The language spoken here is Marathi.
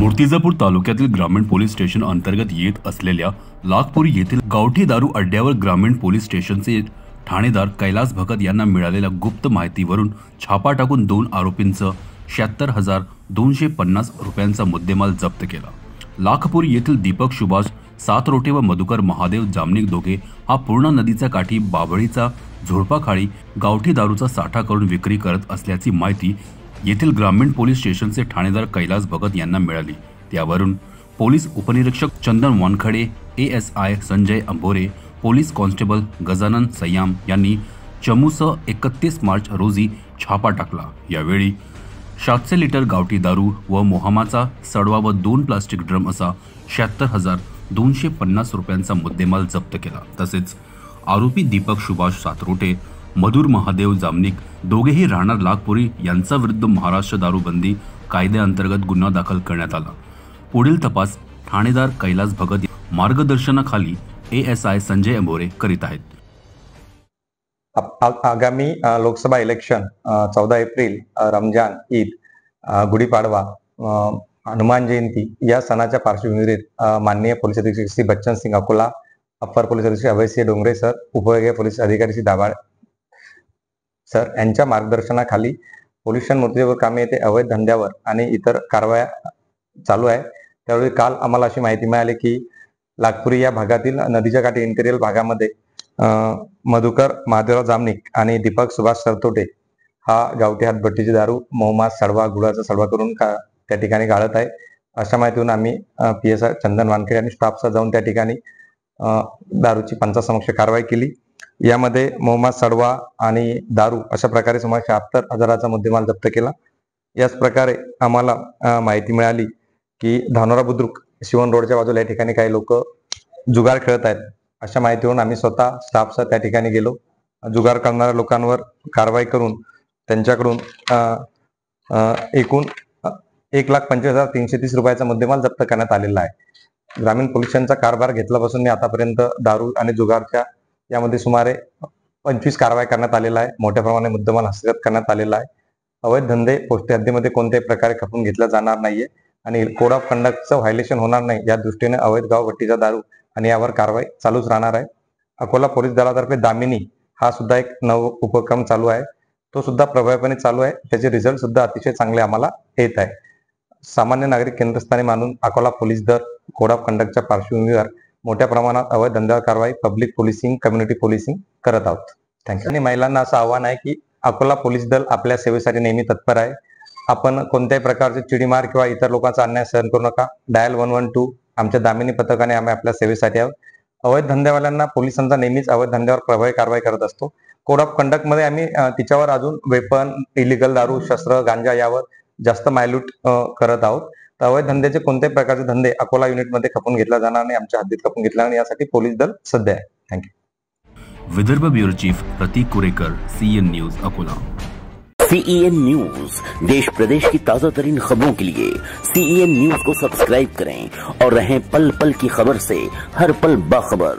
मूर्तिजापूर तालुक्यातील ग्रामीण पोलीस स्टेशन अंतर्गत येत असलेल्या लागपुरी येथील गावठी दारू अड्ड्यावर ग्रामीण पोलीस स्टेशनचे ठाणेदार कैलास भगत यांना मिळालेल्या गुप्त माहितीवरून छापा टाकून 2 आरोपींचं 76,250 रुपयांचा मुद्देमाल जप्त केला। लाखपुरी येथील दीपक सुभाष सातरोटे व मधुकर महादेव जामनिक दोघे हा पूर्णा नदीच्या काठी बाभळीचा झोडपाखाली गावठी दारूचा साठा करून विक्री करत असल्याची माहिती येथील ग्रामीण पोलीस स्टेशनचे ठाणेदार कैलास भगत यांना मिळाली। त्यावरून पोलीस उपनिरीक्षक Chandan Wankhade, ASI Sanjay Ambhore, police constable Gajanan Sayyam यांनी चमूसह 31 मार्च रोजी छापा टाकला। यावेळी 700 लिटर गावठी दारू व मोहमाचा सडवा व 2 प्लास्टिक ड्रम असा 76,250 रुपयांचा मुद्देमाल जप्त केला। तसेच आरोपी दीपक सुभाष सातरोटे, मधुर महादेव जामनिक दोघेही राहणार लागपुरी यांचा विरुद्ध महाराष्ट्र दारूबंदी कायद्याअंतर्गत गुन्हा दाखल करण्यात आला। पुढील तपास ठाणेदार कैलास भगत मार्गदर्शनाखाली ASI संजय अंभोरे करीत आहेत। आगामी लोकसभा इलेक्शन 14 एप्रिल, रमजान ईद, गुढीपाडवा, हनुमान जयंती या सणाच्या पार्श्वभूमीवर माननीय पोलीस अधीक्षक श्री बच्चन सिंग अकोला, अप्पर पोलीस अधीक्षक अभयसिंह डोंगरे सर, उपविभागीय पोलीस अधिकारी श्री दाभाळ सर यांच्या मार्गदर्शनाखाली पोलीस स्टेशन मूर्तिजापूर कामे येथे अवैध धंद्यावर आणि इतर कारवाया चालू आहे। त्यावेळी काल आम्हाला अशी माहिती मिळाली की लागपुरी या भागातील नदीच्या काठी इंटेरियल भागामध्ये मधुकर महादेवराव जामनिक आणि दीपक सुभाष सरतोटे हा गावठी हातभट्टीची दारू मोहमास सडवा गुळाचा सडवा करून त्या ठिकाणी गाळत आहे। अशा माहितीवरून आम्ही PSI चंदन वानखेडे आणि स्टाफसह जाऊन त्या ठिकाणी दारूची पंचासमक्ष कारवाई केली। यामध्ये मोहम्मद सडवा आणि दारू अशा प्रकारे सुमारे 76,000चा मुद्देमाल जप्त केला। याच प्रकारे आम्हाला माहिती मिळाली की धानोरा बुद्रुक शिवण रोडच्या बाजूला या ठिकाणी काही लोक जुगार खेळत आहेत। अशा माहितीवरून आम्ही स्वतः स्टाफसह त्या ठिकाणी गेलो। जुगार करणाऱ्या लोकांवर कारवाई करून त्यांच्याकडून एकूण 1,25,330 रुपयाचा मुद्देमाल जप्त करण्यात आलेला आहे। ग्रामीण पोलिसांचा कारभार घेतल्यापासून आतापर्यंत दारू आणि जुगारच्या यामध्ये सुमारे 25 कारवाई करण्यात आलेला आहे। मोठ्या प्रमाणात मुद्देमाल हस्तगत करण्यात आलेला आहे। अवैध धंदे पोस्टे हद्दीमध्ये कोणत्याही प्रकारे खपून घेतला जाणार नाहीये आणि कोड ऑफ कंडक्टचं व्हायलेशन होणार नाही या दृष्टीने अवैध गावभट्टीचा दारू आणि यावर कारवाई चालूच राहणार आहे। अकोला पोलीस दलातर्फे दामिनी हा सुद्धा एक नव उपक्रम चालू आहे, तो सुद्धा प्रभावीपणे चालू आहे। त्याचे रिझल्ट सुद्धा अतिशय चांगले आम्हाला येत आहे। सामान्य नागरिक केंद्रस्थानी मानून अकोला पोलीस दल कोड ऑफ कंडक्टच्या पार्श्वभूमीवर मोठ्या प्रमाणात अवैध धंद्यावर कारवाई, पब्लिक पोलिसिंग, कम्युनिटी पोलिसिंग करत आहोत। थँक्यू। आणि महिलांना असं आव्हान आहे की अकोला पोलीस दल आपल्या सेवेसाठी नेहमी तत्पर आहे। आपण कोणत्याही प्रकारचे चिडीमार किंवा इतर लोकांचा अन्याय सहन करू नका। डायल 112 आमच्या दामिनी पथकाने आम्ही आपल्या सेवेसाठी आहोत। अवैध धंद्यावाल्यांना पोलिसांचा नेहमीच अवैध धंद्यावर प्रभावी कारवाई करत असतो। कोड ऑफ कंडक्ट मध्ये आम्ही तिच्यावर अजून वेपन, इलिगल दारू, शस्त्र, गांजा यावर जास्त मायल्यूट करत आहोत। तर अवैध धंद्याचे कोणत्याही प्रकारचे धंदे अकोला युनिटमध्ये खपून घेतला जाणार नाही, आमच्या हद्दीत खपून घेतला नाही, यासाठी पोलीस दल सज्ज आहे। Thank you. Vidarbha bureau chief Pratik Kurekar, CN news Akola. CEN news देश प्रदेश की ताजा तरीन खबरों के लिए CEN न्यूज को सब्सक्राइब करें और रहें पल पल की खबर से हर पल बाखबर।